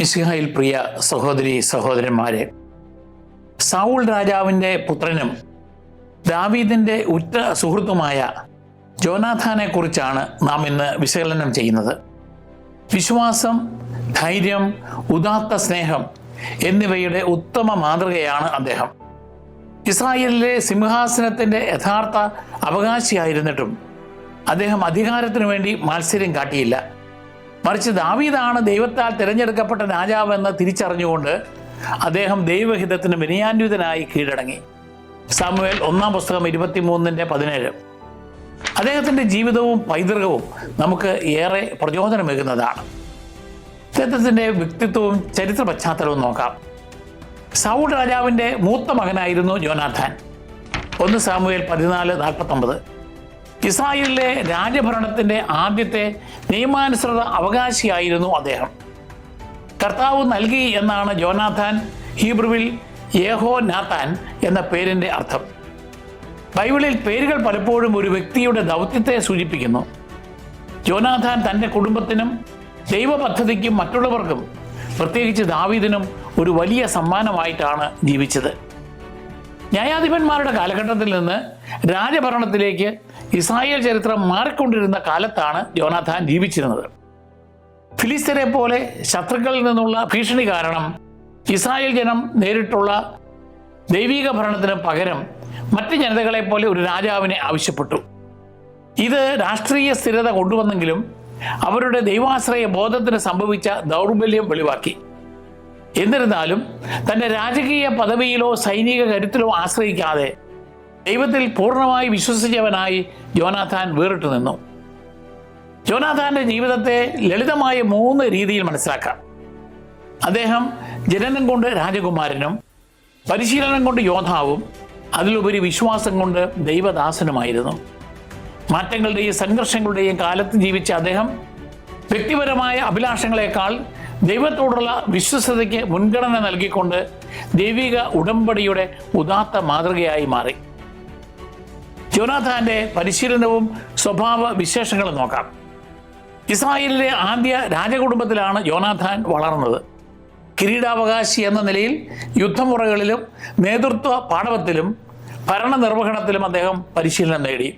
മിശിഹായിൽ പ്രിയ സഹോദരി സഹോദരന്മാരെ, സൗൾ രാജാവിൻ്റെ പുത്രനും ദാവീദിൻ്റെ ഉറ്റ സുഹൃത്തുമായ ജോനാഥാനെ കുറിച്ചാണ് നാം ഇന്ന് വിശകലനം ചെയ്യുന്നത്. വിശ്വാസം, ധൈര്യം, ഉദാത്ത സ്നേഹം എന്നിവയുടെ ഉത്തമ മാതൃകയാണ് അദ്ദേഹം. ഇസ്രായേലിലെ സിംഹാസനത്തിൻ്റെ യഥാർത്ഥ അവകാശിയായിരുന്നിട്ടും അദ്ദേഹം അധികാരത്തിനു വേണ്ടി മത്സരം കാട്ടിയില്ല. മറിച്ച് ദാവീദാണ് ദൈവത്താൽ തിരഞ്ഞെടുക്കപ്പെട്ട രാജാവെന്ന് തിരിച്ചറിഞ്ഞുകൊണ്ട് അദ്ദേഹം ദൈവഹിതത്തിന് വിനയാന്വിതനായി കീഴടങ്ങി. സാമുവേൽ 1-ാം പുസ്തകം 23:17. അദ്ദേഹത്തിൻ്റെ ജീവിതവും പൈതൃകവും നമുക്ക് ഏറെ പ്രചോദനമേകുന്നതാണ്. അദ്ദേഹത്തിൻ്റെ വ്യക്തിത്വവും ചരിത്ര പശ്ചാത്തലവും നോക്കാം. സൗൾ രാജാവിൻ്റെ മൂത്ത മകനായിരുന്നു ജോനാഥാൻ. 1 സാമുവേൽ 14:49. ഇസ്രായേലിലെ രാജഭരണത്തിൻ്റെ ആദ്യത്തെ നിയമാനുസൃത അവകാശിയായിരുന്നു അദ്ദേഹം. കർത്താവ് നൽകി എന്നാണ് ജോനാഥാൻ ഹീബ്രുവിൽ യേഹോ നാഥാൻ എന്ന പേരിൻ്റെ അർത്ഥം. ബൈബിളിൽ പേരുകൾ പലപ്പോഴും ഒരു വ്യക്തിയുടെ ദൗത്യത്തെ സൂചിപ്പിക്കുന്നു. ജോനാഥാൻ തൻ്റെ കുടുംബത്തിനും ദൈവപദ്ധതിക്കും മറ്റുള്ളവർക്കും, പ്രത്യേകിച്ച് ദാവീദിനും ഒരു വലിയ സമ്മാനമായിട്ടാണ് ജീവിച്ചത്. ന്യായാധിപന്മാരുടെ കാലഘട്ടത്തിൽ നിന്ന് രാജഭരണത്തിലേക്ക് ഇസ്രായേൽ ചരിത്രം മാറിക്കൊണ്ടിരുന്ന കാലത്താണ് ജോനാഥാൻ ജീവിച്ചിരുന്നത്. ഫിലിസ്ത്യരെ പോലെ ശത്രുക്കളിൽ നിന്നുള്ള ഭീഷണി കാരണം ഇസ്രായേൽ ജനം നേരിട്ടുള്ള ദൈവിക ഭരണത്തിന് പകരം മറ്റ് ജനതകളെ പോലെ ഒരു രാജാവിനെ ആവശ്യപ്പെട്ടു. ഇത് രാഷ്ട്രീയ സ്ഥിരത കൊണ്ടുവന്നെങ്കിലും അവരുടെ ദൈവാശ്രയ ബോധത്തിന് സംഭവിച്ച ദൗർബല്യം വെളിവാക്കി. എന്നിരുന്നാലും തൻ്റെ രാജകീയ പദവിയിലോ സൈനിക കരുത്തിലോ ആശ്രയിക്കാതെ ദൈവത്തിൽ പൂർണ്ണമായി വിശ്വസിച്ചവനായി ജോനാഥാൻ വേറിട്ടു നിന്നു. ജോനാഥാൻ്റെ ജീവിതത്തെ ലളിതമായ 3 രീതിയിൽ മനസ്സിലാക്കാം. അദ്ദേഹം ജനനം കൊണ്ട് രാജകുമാരനും, പരിശീലനം കൊണ്ട് യോദ്ധാവും, അതിലുപരി വിശ്വാസം കൊണ്ട് ദൈവദാസനുമായിരുന്നു. മാറ്റങ്ങളുടെയും സംഘർഷങ്ങളുടെയും കാലത്ത് ജീവിച്ച അദ്ദേഹം വ്യക്തിപരമായ അഭിലാഷങ്ങളെക്കാൾ ദൈവത്തോടുള്ള വിശ്വസ്തതയ്ക്ക് മുൻഗണന നൽകിക്കൊണ്ട് ദൈവിക ഉടമ്പടിയുടെ ഉദാത്ത മാതൃകയായി മാറി. ജോനാഥാൻ്റെ പരിശീലനവും സ്വഭാവ വിശേഷങ്ങളും നോക്കാം. ഇസ്രായേലിലെ ആദ്യ രാജകുടുംബത്തിലാണ് ജോനാഥാൻ വളർന്നത്. കിരീടാവകാശി എന്ന നിലയിൽ യുദ്ധമുറകളിലും നേതൃത്വ പാടവത്തിലും ഭരണനിർവഹണത്തിലും അദ്ദേഹം പരിശീലനം നേടി.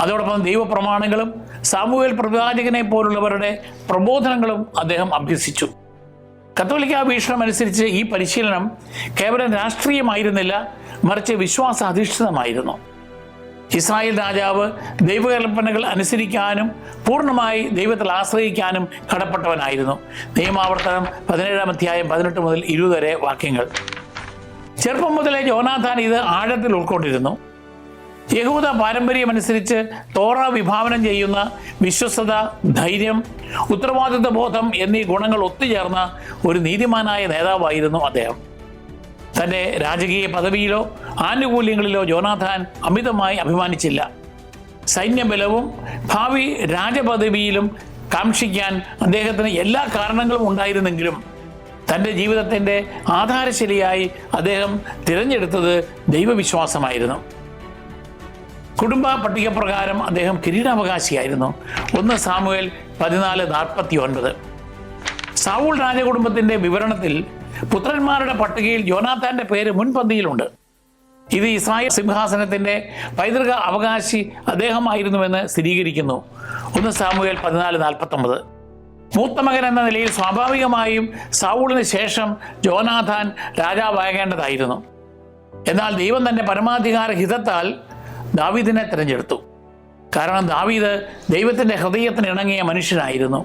അതോടൊപ്പം ദൈവപ്രമാണങ്ങളും സാമുവേൽ പ്രവാചകനെ പോലുള്ളവരുടെ പ്രബോധനങ്ങളും അദ്ദേഹം അഭ്യസിച്ചു. കത്തോലിക്ക വീക്ഷണം അനുസരിച്ച് ഈ പരിശീലനം കേവലം രാഷ്ട്രീയമായിരുന്നില്ല, മറിച്ച് വിശ്വാസാധിഷ്ഠിതമായിരുന്നു. ഇസ്രായേൽ രാജാവ് ദൈവകൽപ്പനകൾ അനുസരിക്കാനും പൂർണ്ണമായി ദൈവത്തിൽ ആശ്രയിക്കാനും കടപ്പെട്ടവനായിരുന്നു. നിയമാവർത്തനം 17-ാം അധ്യായം 18 മുതൽ 20 വരെ വാക്യങ്ങൾ. ചെറുപ്പം മുതലേ ജോനാഥാൻ ഇത് ആഴത്തിൽ ഉൾക്കൊണ്ടിരുന്നു. യഹൂദ പാരമ്പര്യമനുസരിച്ച് തോറ വിഭാവനം ചെയ്യുന്ന വിശ്വസ്തത, ധൈര്യം, ഉത്തരവാദിത്വ ബോധം എന്നീ ഗുണങ്ങൾ ഒത്തുചേർന്ന ഒരു നീതിമാനായ നേതാവായിരുന്നു അദ്ദേഹം. തൻ്റെ രാജകീയ പദവിയിലോ ആനുകൂല്യങ്ങളിലോ ജോനാഥാൻ അമിതമായി അഭിമാനിച്ചില്ല. സൈന്യബലവും ഭാവി രാജപദവിയിലും കാക്ഷിക്കാൻ അദ്ദേഹത്തിന് എല്ലാ കാരണങ്ങളും ഉണ്ടായിരുന്നെങ്കിലും തൻ്റെ ജീവിതത്തിൻ്റെ ആധാരശിലയായി അദ്ദേഹം തിരഞ്ഞെടുത്തത് ദൈവവിശ്വാസമായിരുന്നു. കുടുംബ പട്ടികപ്രകാരം അദ്ദേഹം കിരീടാവകാശിയായിരുന്നു. 1 സാമുവേൽ 14:49. സൗൾ രാജകുടുംബത്തിൻ്റെ വിവരണത്തിൽ പുത്രന്മാരുടെ പട്ടികയിൽ ജോനാഥാൻ്റെ പേര് മുൻപന്തിയിലുണ്ട്. ഇത് ഇസ്രായേൽ സിംഹാസനത്തിൻ്റെ പൈതൃക അവകാശി അദ്ദേഹമായിരുന്നുവെന്ന് സ്ഥിരീകരിക്കുന്നു. 1 സാമുവേൽ 14:49. മൂത്ത മകൻ എന്ന നിലയിൽ സ്വാഭാവികമായും സൗളിന് ശേഷം ജോനാഥാൻ രാജാവാകേണ്ടതായിരുന്നു. എന്നാൽ ദൈവം തൻ്റെ പരമാധികാര ഹിതത്താൽ ദാവീദിനെ തിരഞ്ഞെടുത്തു. കാരണം ദാവീദ് ദൈവത്തിൻ്റെ ഹൃദയത്തിന് ഇണങ്ങിയ മനുഷ്യനായിരുന്നു.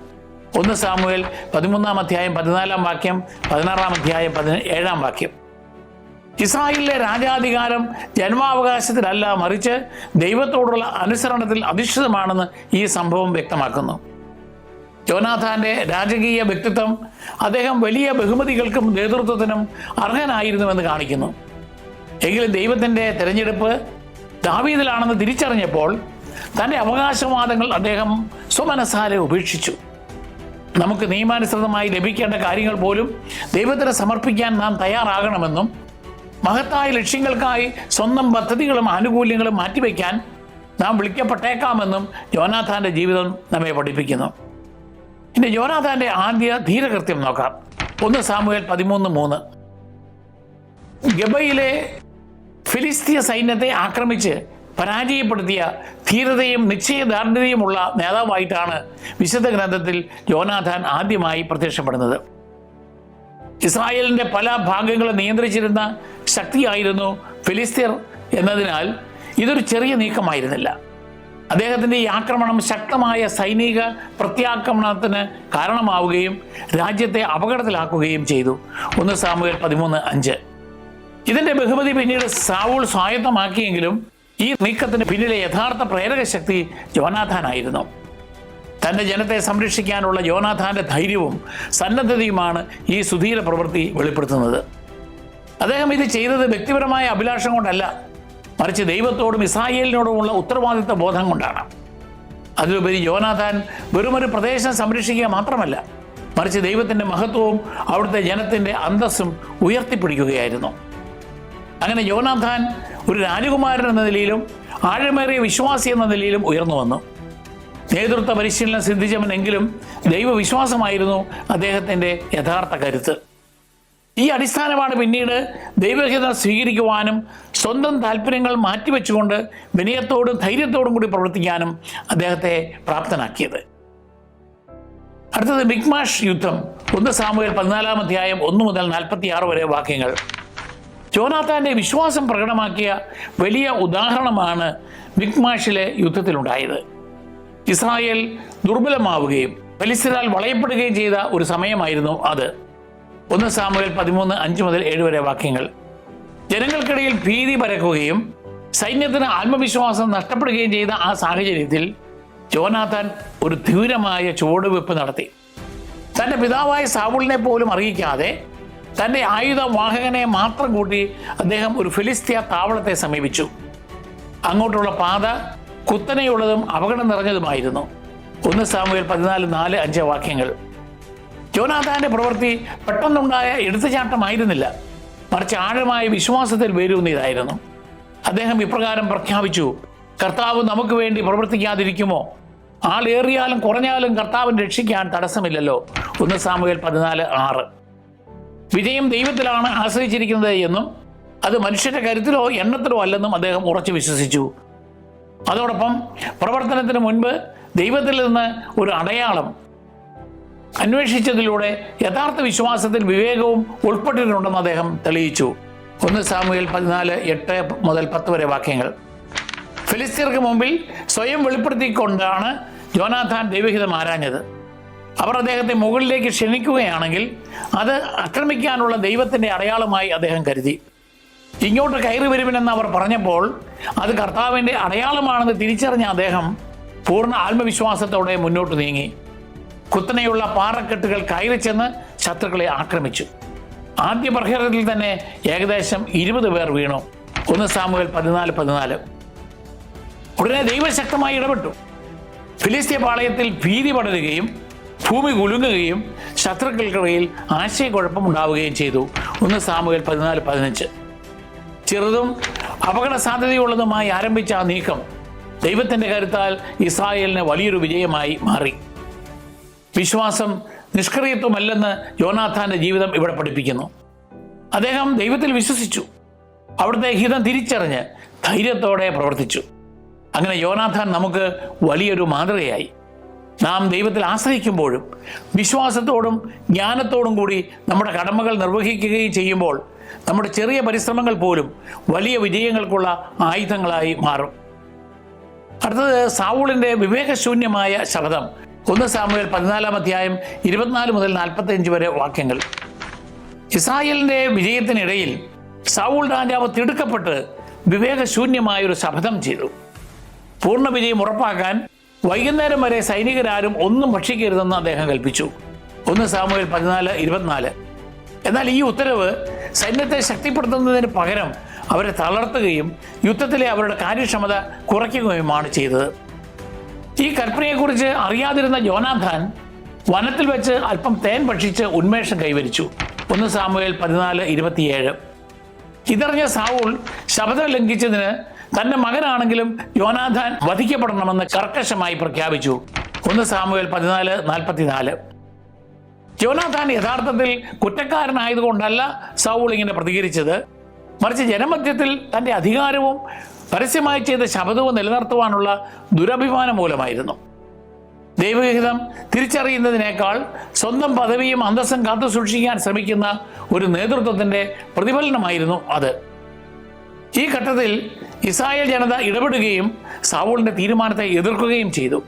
1 സാമുവേൽ 13-ാം അധ്യായം 14-ാം വാക്യം, 16-ാം അധ്യായം 17-ാം വാക്യം. ഇസ്രായേലിലെ രാജാധികാരം ജന്മാവകാശത്തിലല്ല, മറിച്ച് ദൈവത്തോടുള്ള അനുസരണത്തിൽ അധിഷ്ഠിതമാണെന്ന് ഈ സംഭവം വ്യക്തമാക്കുന്നു. ജോനാഥാൻ്റെ രാജകീയ വ്യക്തിത്വം അദ്ദേഹം വലിയ ബഹുമതികൾക്കും നേതൃത്വത്തിനും അർഹനായിരുന്നുവെന്ന് കാണിക്കുന്നു. എങ്കിലും ദൈവത്തിൻ്റെ തിരഞ്ഞെടുപ്പ് ദാവീദിലാണെന്ന് തിരിച്ചറിഞ്ഞപ്പോൾ തൻ്റെ അവകാശവാദങ്ങൾ അദ്ദേഹം സ്വമനസാലെ ഉപേക്ഷിച്ചു. നമുക്ക് നിയമാനുസൃതമായി ലഭിക്കേണ്ട കാര്യങ്ങൾ പോലും ദൈവത്തിന് സമർപ്പിക്കാൻ നാം തയ്യാറാകണമെന്നും മഹത്തായ ലക്ഷ്യങ്ങൾക്കായി സ്വന്തം പദ്ധതികളും ആനുകൂല്യങ്ങളും മാറ്റിവെക്കാൻ നാം വിളിക്കപ്പെട്ടേക്കാമെന്നും ജോനാഥാൻ്റെ ജീവിതം നമ്മെ പഠിപ്പിക്കുന്നു. ഇനി ജോനാഥാൻ്റെ ആദ്യ ധീരകൃത്യം നോക്കാം. 1 സാമുവേൽ 13:3. ഗബയിലെ ഫിലിസ്തീയ സൈന്യത്തെ ആക്രമിച്ച് പരാജയപ്പെടുത്തിയ ധീരതയും നിശ്ചയദാർഢ്യതയുമുള്ള നേതാവായിട്ടാണ് വിശുദ്ധ ഗ്രന്ഥത്തിൽ യോനാഥാൻ ആദ്യമായി പ്രത്യക്ഷപ്പെടുന്നത്. ഇസ്രായേലിൻ്റെ പല ഭാഗങ്ങളും നിയന്ത്രിച്ചിരുന്ന ശക്തിയായിരുന്നു ഫിലിസ്തീർ എന്നതിനാൽ ഇതൊരു ചെറിയ നീക്കമായിരുന്നില്ല. അദ്ദേഹത്തിൻ്റെ ഈ ആക്രമണം ശക്തമായ സൈനിക പ്രത്യാക്രമണത്തിന് കാരണമാവുകയും രാജ്യത്തെ അപകടത്തിലാക്കുകയും ചെയ്തു. 1 സാമുവേൽ 13:5. ഇതിൻ്റെ ബഹുമതി പിന്നീട് സാവൂൾ സ്വായത്തമാക്കിയെങ്കിലും ഈ നീക്കത്തിന് പിന്നിലെ യഥാർത്ഥ പ്രേരക ശക്തി യോനാഥാനായിരുന്നു. തൻ്റെ ജനത്തെ സംരക്ഷിക്കാനുള്ള യോനാഥാൻ്റെ ധൈര്യവും സന്നദ്ധതയുമാണ് ഈ സുധീര പ്രവൃത്തി വെളിപ്പെടുത്തുന്നത്. അദ്ദേഹം ഇത് ചെയ്തത് വ്യക്തിപരമായ അഭിലാഷം കൊണ്ടല്ല, മറിച്ച് ദൈവത്തോടും ഇസ്രായേലിനോടുമുള്ള ഉത്തരവാദിത്വ ബോധം കൊണ്ടാണ്. അതിലുപരി യോനാഥാൻ വെറുമൊരു പ്രദേശം സംരക്ഷിക്കുക മാത്രമല്ല, മറിച്ച് ദൈവത്തിൻ്റെ മഹത്വവും അവിടുത്തെ ജനത്തിൻ്റെ അന്തസ്സും ഉയർത്തിപ്പിടിക്കുകയായിരുന്നു. അങ്ങനെ യോനാഥാൻ ഒരു രാജകുമാരൻ എന്ന നിലയിലും ആഴമേറിയ വിശ്വാസി എന്ന നിലയിലും ഉയർന്നു വന്നു. നേതൃത്വ പരിശീലനം സിദ്ധിച്ചവനെങ്കിലും ദൈവവിശ്വാസമായിരുന്നു അദ്ദേഹത്തിൻ്റെ യഥാർത്ഥ കരുത്ത്. ഈ അടിസ്ഥാനമാണ് പിന്നീട് ദൈവഹിതം സ്വീകരിക്കുവാനും സ്വന്തം താല്പര്യങ്ങൾ മാറ്റിവെച്ചുകൊണ്ട് വിനയത്തോടും ധൈര്യത്തോടും കൂടി പ്രവർത്തിക്കാനും അദ്ദേഹത്തെ പ്രാപ്തനാക്കിയത്. അടുത്തത് മിക്മാഷ് യുദ്ധം. 1 സാമുവേൽ 14 1 മുതൽ 46 വരെ വാക്യങ്ങൾ. യോനാഥാൻ്റെ വിശ്വാസം പ്രകടമാക്കിയ വലിയ ഉദാഹരണമാണ് മിക്മാഷിലെ യുദ്ധത്തിലുണ്ടായത്. ഇസ്രായേൽ ദുർബലമാവുകയും ഫെലിസ്ത്യരാൽ വളയപ്പെടുകയും ചെയ്ത ഒരു സമയമായിരുന്നു അത്. 1 സാമുവേൽ 13 5 മുതൽ 7 വരെ വാക്യങ്ങൾ. ജനങ്ങൾക്കിടയിൽ ഭീതി പരക്കുകയും സൈന്യത്തിന് ആത്മവിശ്വാസം നഷ്ടപ്പെടുകയും ചെയ്ത ആ സാഹചര്യത്തിൽ യോനാഥാൻ ഒരു ധീരമായ ചുവടുവെപ്പ് നടത്തി. തൻ്റെ പിതാവായ സാവൂളിനെ പോലും അറിയിക്കാതെ തൻ്റെ ആയുധവാഹകനെ മാത്രം കൂട്ടി അദ്ദേഹം ഒരു ഫിലിസ്തീയ താവളത്തെ സമീപിച്ചു. അങ്ങോട്ടുള്ള പാത കുത്തനെയുള്ളതും അപകടം നിറഞ്ഞതുമായിരുന്നു. 1 സാമുവേൽ 14 4 5 വാക്യങ്ങൾ. യോനാഥാന്റെ പ്രവൃത്തി പെട്ടെന്നുണ്ടായ എടുത്തുചാട്ടമായിരുന്നില്ല, മറിച്ച് ആഴമായ വിശ്വാസത്തിൽ വേരൂന്നിയതായിരുന്നു. അദ്ദേഹം ഇപ്രകാരം പ്രഖ്യാപിച്ചു: കർത്താവ് നമുക്ക് വേണ്ടി പ്രവർത്തിക്കാതിരിക്കുമോ? ആളേറിയാലും കുറഞ്ഞാലും കർത്താവിനെ രക്ഷിക്കാൻ തടസ്സമില്ലല്ലോ. 1 സാമുവേൽ 14 6. വിജയം ദൈവത്തിലാണ് ആശ്രയിച്ചിരിക്കുന്നത് എന്നും അത് മനുഷ്യന്റെ കരുത്തിലോ എണ്ണത്തിലോ അല്ലെന്നും അദ്ദേഹം ഉറച്ചു വിശ്വസിച്ചു. അതോടൊപ്പം പ്രവർത്തനത്തിന് മുൻപ് ദൈവത്തിൽ നിന്ന് ഒരു അടയാളം അന്വേഷിച്ചതിലൂടെ യഥാർത്ഥ വിശ്വാസത്തിൽ വിവേകവും ഉൾപ്പെട്ടിട്ടുണ്ടെന്ന് അദ്ദേഹം തെളിയിച്ചു. 1 സാമുവേൽ 14 8 മുതൽ 10 വരെ വാക്യങ്ങൾ. ഫിലിസ്ത്യർക്ക് മുമ്പിൽ സ്വയം വെളിപ്പെടുത്തിക്കൊണ്ടാണ് യോനാഥാൻ ദൈവഹിതം ആരാഞ്ഞത്. അവർ അദ്ദേഹത്തെ മുകളിലേക്ക് ക്ഷണിക്കുകയാണെങ്കിൽ അത് ആക്രമിക്കാനുള്ള ദൈവത്തിൻ്റെ അടയാളമായി അദ്ദേഹം കരുതി. ഇങ്ങോട്ട് കയറി വരുമെന്ന് അവർ പറഞ്ഞപ്പോൾ അത് കർത്താവിൻ്റെ അടയാളമാണെന്ന് തിരിച്ചറിഞ്ഞ അദ്ദേഹം പൂർണ്ണ ആത്മവിശ്വാസത്തോടെ മുന്നോട്ട് നീങ്ങി. കുത്തനെയുള്ള പാറക്കെട്ടുകൾ കയറി ചെന്ന് ശത്രുക്കളെ ആക്രമിച്ചു. ആദ്യ പ്രഹരത്തിൽ തന്നെ ഏകദേശം 20 പേർ വീണു. 1 സാമുവേൽ 14 14. ഉടനെ ദൈവശക്തമായി ഇടപെട്ടു. ഫിലിസ്തീയ പാളയത്തിൽ ഭീതി പടരുകയും ഭൂമി കുലുങ്ങുകയും ശത്രുക്കൾക്കിടയിൽ ആശയക്കുഴപ്പമുണ്ടാവുകയും ചെയ്തു. 1 സാമുവേൽ 14 15. ചെറുതും അപകട സാധ്യതയുള്ളതുമായി ആരംഭിച്ച ആ നീക്കം ദൈവത്തിൻ്റെ കരുത്താൽ ഇസ്രായേലിന് വലിയൊരു വിജയമായി മാറി. വിശ്വാസം നിഷ്ക്രിയത്വമല്ലെന്ന് യോനാഥാന്റെ ജീവിതം ഇവിടെ പഠിപ്പിക്കുന്നു. അദ്ദേഹം ദൈവത്തിൽ വിശ്വസിച്ചു, അവിടുത്തെ ഹിതം തിരിച്ചറിഞ്ഞ് ധൈര്യത്തോടെ പ്രവർത്തിച്ചു. അങ്ങനെ യോനാഥാൻ നമുക്ക് വലിയൊരു മാതൃകയായി. നാം ദൈവത്തിൽ ആശ്രയിക്കുമ്പോഴും വിശ്വാസത്തോടും ജ്ഞാനത്തോടും കൂടി നമ്മുടെ കടമകൾ നിർവഹിക്കുകയും ചെയ്യുമ്പോൾ നമ്മുടെ ചെറിയ പരിശ്രമങ്ങൾ പോലും വലിയ വിജയങ്ങൾക്കുള്ള ആയുധങ്ങളായി മാറും. അടുത്തത് സാവൂളിൻ്റെ വിവേകശൂന്യമായ ശബ്ദം. 1 സാമുവേൽ 14 24 മുതൽ 45 വരെ വാക്യങ്ങൾ. ഇസ്രായേലിൻ്റെ വിജയത്തിനിടയിൽ സാവൂൾ രാജാവ് തിടുക്കപ്പെട്ട് വിവേകശൂന്യമായൊരു ശപഥം ചെയ്തു. പൂർണ്ണ വിജയം ഉറപ്പാക്കാൻ വൈകുന്നേരം വരെ സൈനികരാരും ഒന്നും ഭക്ഷിക്കരുതെന്ന് അദ്ദേഹം കൽപ്പിച്ചു. 1 സാമുവേൽ 14 24. എന്നാൽ ഈ ഉത്തരവ് സൈന്യത്തെ ശക്തിപ്പെടുത്തുന്നതിന് പകരം അവരെ തളർത്തുകയും യുദ്ധത്തിലെ അവരുടെ കാര്യക്ഷമത കുറയ്ക്കുകയുമാണ് ചെയ്തത്. ഈ കൽപ്പനയെക്കുറിച്ച് അറിയാതിരുന്ന യോനാഥാൻ വനത്തിൽ വെച്ച് അല്പം തേൻ ഭക്ഷിച്ച് ഉന്മേഷം കൈവരിച്ചു. 1 സാമുവേൽ 14 27. ഇതറിഞ്ഞ സാവൂൾ ശപഥം ലംഘിച്ചതിന് തൻ്റെ മകനാണെങ്കിലും യോനാഥാൻ വധിക്കപ്പെടണമെന്ന് കർക്കശമായി പ്രഖ്യാപിച്ചു. 1 സാമുവേൽ 14 44. യോനാഥാൻ യഥാർത്ഥത്തിൽ കുറ്റക്കാരനായതുകൊണ്ടല്ല സൗൾ ഇങ്ങനെ പ്രതികരിച്ചത്, മറിച്ച് ജനമധ്യത്തിൽ തൻ്റെ അധികാരവും പരസ്യമായി ചെയ്ത ശപഥവും നിലനിർത്തുവാനുള്ള ദുരഭിമാനം മൂലമായിരുന്നു. ദൈവഹിതം തിരിച്ചറിയുന്നതിനേക്കാൾ സ്വന്തം പദവിയും അന്തസ്സും കാത്തു സൂക്ഷിക്കാൻ ശ്രമിക്കുന്ന ഒരു നേതൃത്വത്തിൻ്റെ പ്രതിഫലനമായിരുന്നു അത്. ഈ ഘട്ടത്തിൽ ഇസ്രായേൽ ജനത ഇടപെടുകയും സൗളിൻ്റെ തീരുമാനത്തെ എതിർക്കുകയും ചെയ്തു.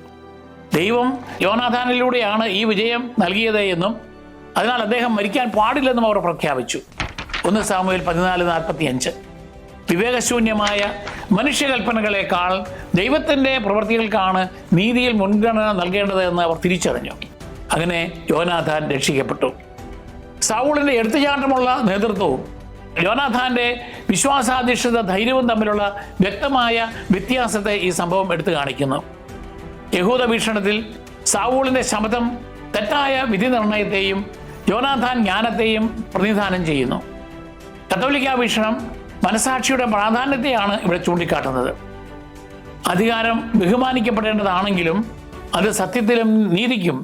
ദൈവം യോനാഥാനിലൂടെയാണ് ഈ വിജയം നൽകിയത് എന്നും അതിനാൽ അദ്ദേഹം മരിക്കാൻ പാടില്ലെന്നും അവർ പ്രഖ്യാപിച്ചു. 1 സാമുവേൽ 14:45. വിവേകശൂന്യമായ മനുഷ്യകൽപ്പനകളെക്കാൾ ദൈവത്തിൻ്റെ പ്രവൃത്തികൾക്കാണ് നീതിയിൽ മുൻഗണന നൽകേണ്ടത് എന്ന് അവർ തിരിച്ചറിഞ്ഞു. അങ്ങനെ യോനാഥാൻ രക്ഷിക്കപ്പെട്ടു. സൗളിൻ്റെ എടുത്തുചാട്ടമുള്ള നേതൃത്വവും യോനാഥാൻ്റെ വിശ്വാസാധിഷ്ഠിത ധൈര്യവും തമ്മിലുള്ള വ്യക്തമായ വ്യത്യാസത്തെ ഈ സംഭവം എടുത്തു കാണിക്കുന്നു. യഹൂദ വീക്ഷണത്തിൽ സൗളിൻ്റെ ശബ്ദം തെറ്റായ വിധി നിർണയത്തെയും യോനാഥാൻ ജ്ഞാനത്തെയും പ്രതിനിധാനം ചെയ്യുന്നു. കത്തോലിക്ക വീക്ഷണം മനസാക്ഷിയുടെ പ്രാധാന്യത്തെയാണ് ഇവിടെ ചൂണ്ടിക്കാട്ടുന്നത്. അധികാരം ബഹുമാനിക്കപ്പെടേണ്ടതാണെങ്കിലും അത് സത്യത്തിലും നീതിക്കും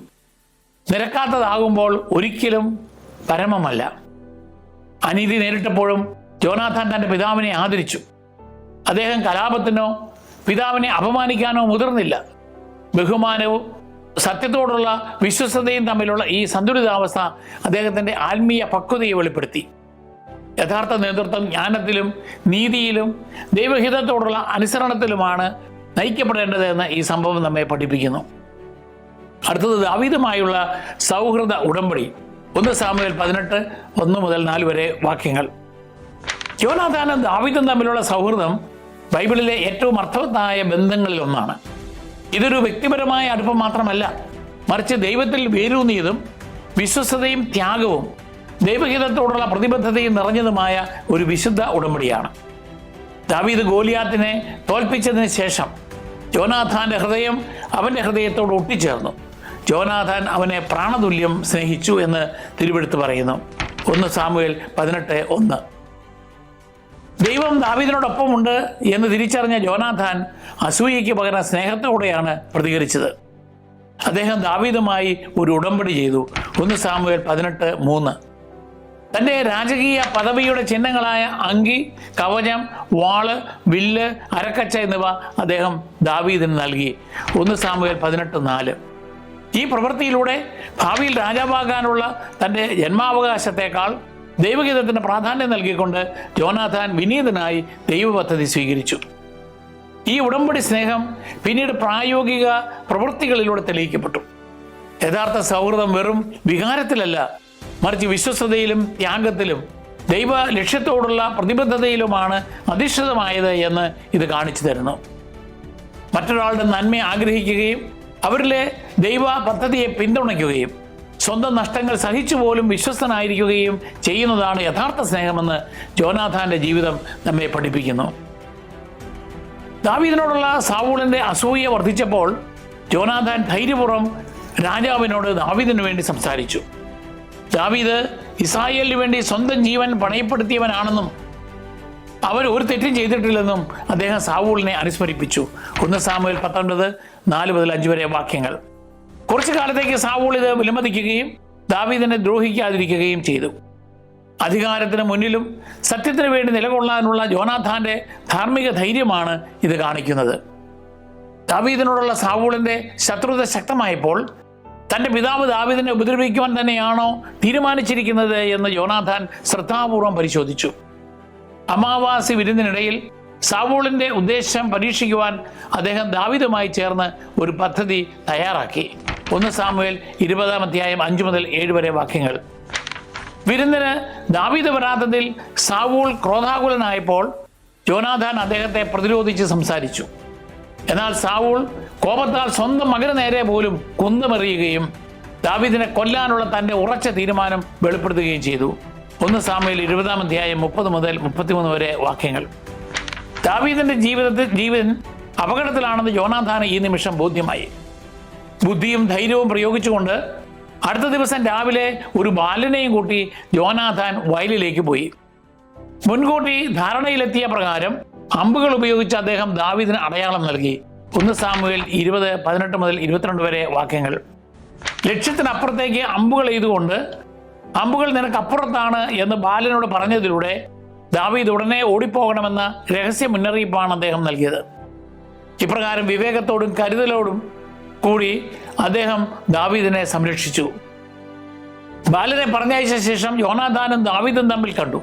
നിരക്കാത്തതാകുമ്പോൾ ഒരിക്കലും പരമമല്ല. അനീതി നേരിട്ടപ്പോഴും യോനാഥാൻ തൻ്റെ പിതാവിനെ ആദരിച്ചു. അദ്ദേഹം കലാപത്തിനോ പിതാവിനെ അപമാനിക്കാനോ മുതിർന്നില്ല. ബഹുമാനവും സത്യത്തോടുള്ള വിശ്വസ്തതയും തമ്മിലുള്ള ഈ സന്തുലിതാവസ്ഥ അദ്ദേഹത്തിൻ്റെ ആത്മീയ പക്വതയെ വെളിപ്പെടുത്തി. യഥാർത്ഥ നേതൃത്വം ജ്ഞാനത്തിലും നീതിയിലും ദൈവഹിതത്തോടുള്ള അനുസരണത്തിലുമാണ് നയിക്കപ്പെടേണ്ടതെന്ന് ഈ സംഭവം നമ്മെ പഠിപ്പിക്കുന്നു. അടുത്തത് ദാവീദുമായുള്ള സൗഹൃദ ഉടമ്പടി. 1 സാമുവേൽ 18:1-4 വരെ വാക്യങ്ങൾ. യോനാഥാനും ദാവീദും തമ്മിലുള്ള സൗഹൃദം ബൈബിളിലെ ഏറ്റവും അർത്ഥവത്തായ ബന്ധങ്ങളിൽ ഒന്നാണ്. ഇതൊരു വ്യക്തിപരമായ അടുപ്പം മാത്രമല്ല, മറിച്ച് ദൈവത്തിൽ വേരൂന്നിയതും വിശ്വസ്തതയും ത്യാഗവും ദൈവഹിതത്തോടുള്ള പ്രതിബദ്ധതയും നിറഞ്ഞതുമായ ഒരു വിശുദ്ധ ഉടമ്പടിയാണ്. ദാവീദ് ഗോലിയാത്തിനെ തോൽപ്പിച്ചതിന് ശേഷം യോനാഥാൻ്റെ ഹൃദയം അവൻ്റെ ഹൃദയത്തോട് ഒട്ടിച്ചേർന്നു. യോനാഥാൻ അവനെ പ്രാണതുല്യം സ്നേഹിച്ചു എന്ന് തിരുവെഴുത്ത് പറയുന്നു. 1 സാമുവേൽ 18:1. ദൈവം ദാവീദിനോടൊപ്പമുണ്ട് എന്ന് തിരിച്ചറിഞ്ഞ യോനാഥാൻ അസൂയയ്ക്ക് പകരം സ്നേഹത്തോടെയാണ് പ്രതികരിച്ചത്. അദ്ദേഹം ദാവീദുമായി ഒരു ഉടമ്പടി ചെയ്തു. 1 സാമുവേൽ 18:3. തൻ്റെ രാജകീയ പദവിയുടെ ചിഹ്നങ്ങളായ അങ്കി, കവചം, വാള്, വില്ല്, അരക്കച്ച എന്നിവ അദ്ദേഹം ദാവീദിന് നൽകി. 1 സാമുവേൽ 18:4. ഈ പ്രവൃത്തിയിലൂടെ ഭാവിയിൽ രാജാവാകാനുള്ള തൻ്റെ ജന്മാവകാശത്തേക്കാൾ ദൈവഹിതത്തിന് പ്രാധാന്യം നൽകിക്കൊണ്ട് യോനാഥാൻ വിനീതനായി ദൈവപദ്ധതി സ്വീകരിച്ചു. ഈ ഉടമ്പടി സ്നേഹം പിന്നീട് പ്രായോഗിക പ്രവൃത്തികളിലൂടെ തെളിയിക്കപ്പെട്ടു. യഥാർത്ഥ സൗഹൃദം വെറും വികാരത്തിലല്ല, മറിച്ച് വിശ്വസ്തതയിലും ത്യാഗത്തിലും ദൈവ ലക്ഷ്യത്തോടുള്ള പ്രതിബദ്ധതയിലുമാണ് അധിഷ്ഠിതമായത് എന്ന് ഇത് കാണിച്ചു തരുന്നു. മറ്റൊരാളുടെ നന്മ ആഗ്രഹിക്കുകയും അവരിലെ ദൈവ പദ്ധതിയെ പിന്തുണയ്ക്കുകയും സ്വന്തം നഷ്ടങ്ങൾ സഹിച്ചു പോലും വിശ്വസ്തനായിരിക്കുകയും ചെയ്യുന്നതാണ് യഥാർത്ഥ സ്നേഹമെന്ന് യോനാഥാൻ്റെ ജീവിതം നമ്മെ പഠിപ്പിക്കുന്നു. ദാവീദിനോടുള്ള സൗളിൻ്റെ അസൂയ വർദ്ധിച്ചപ്പോൾ യോനാഥാൻ ധൈര്യപൂർവ്വം രാജാവിനോട് ദാവീദിനു വേണ്ടി സംസാരിച്ചു. ദാവീദ് ഇസ്രായേലിന് വേണ്ടി സ്വന്തം ജീവൻ പണയപ്പെടുത്തിയവനാണെന്നും അവൻ ഒരു തെറ്റും ചെയ്തിട്ടില്ലെന്നും അദ്ദേഹം സൗളിനെ അനുസ്മരിപ്പിച്ചു. 1 സാമുവേൽ 19:4-5 വരെ വാക്യങ്ങൾ. കുറച്ചു കാലത്തേക്ക് സൗൾ ഇത് വിലമതിക്കുകയും ദാവീദിനെ ദ്രോഹിക്കാതിരിക്കുകയും ചെയ്തു. അധികാരത്തിന് മുന്നിലും സത്യത്തിന് വേണ്ടി നിലകൊള്ളാനുള്ള യോനാഥാൻ്റെ ധാർമ്മിക ധൈര്യമാണ് ഇത് കാണിക്കുന്നത്. ദാവീദിനോടുള്ള സൗളിൻ്റെ ശത്രുത ശക്തമായപ്പോൾ തൻ്റെ പിതാവ് ദാവീദിനെ ഉപദ്രവിക്കുവാൻ തന്നെയാണോ തീരുമാനിച്ചിരിക്കുന്നത് എന്ന് യോനാഥാൻ ശ്രദ്ധാപൂർവം പരിശോധിച്ചു. അമാവാസി വിരുന്നിനിടയിൽ സൗളിൻ്റെ ഉദ്ദേശം പരീക്ഷിക്കുവാൻ അദ്ദേഹം ദാവീദുമായി ചേർന്ന് ഒരു പദ്ധതി തയ്യാറാക്കി. 1 സാമുവേൽ 20:5-7 വരെ വാക്യങ്ങൾ. വിരുന്നിന് ദാവീദ് വരാത്തതിൽ സൗൾ ക്രോധാകുലനായപ്പോൾ യോനാഥാൻ അദ്ദേഹത്തെ പ്രതിരോധിച്ച് സംസാരിച്ചു. എന്നാൽ സൗൾ കോപത്താൽ സ്വന്തം മകന് നേരെ പോലും കുന്തമെറിയുകയും ദാവീദിനെ കൊല്ലാനുള്ള തൻ്റെ ഉറച്ച തീരുമാനം വെളിപ്പെടുത്തുകയും ചെയ്തു. 1 സാമുവേൽ 20:30-33 വരെ വാക്യങ്ങൾ. ദാവീദിൻ്റെ ജീവൻ അപകടത്തിലാണെന്ന് യോനാഥാന് ഈ നിമിഷം ബോധ്യമായി. ബുദ്ധിയും ധൈര്യവും പ്രയോഗിച്ചുകൊണ്ട് അടുത്ത ദിവസം രാവിലെ ഒരു ബാലനെയും കൂട്ടി യോനാഥാൻ വയലിലേക്ക് പോയി. മുൻകൂട്ടി ധാരണയിലെത്തിയ പ്രകാരം അമ്പുകൾ ഉപയോഗിച്ച് അദ്ദേഹം ദാവീദിന് അടയാളം നൽകി. 1 സാമുവേൽ 20:18-22 വരെ വാക്യങ്ങൾ. ലക്ഷ്യത്തിനപ്പുറത്തേക്ക് അമ്പുകൾ ചെയ്തുകൊണ്ട് അമ്പുകൾ നിനക്കപ്പുറത്താണ് എന്ന് ബാലനോട് പറഞ്ഞതിലൂടെ ദാവീദ് ഉടനെ ഓടിപ്പോകണമെന്ന രഹസ്യ മുന്നറിയിപ്പാണ് അദ്ദേഹം നൽകിയത്. ഇപ്രകാരം വിവേകത്തോടും കരുതലോടും കൂടി അദ്ദേഹം ദാവീദിനെ സംരക്ഷിച്ചു. ബാലനെ പറഞ്ഞയച്ച ശേഷം യോനാഥാനും ദാവീദും തമ്മിൽ കണ്ടു.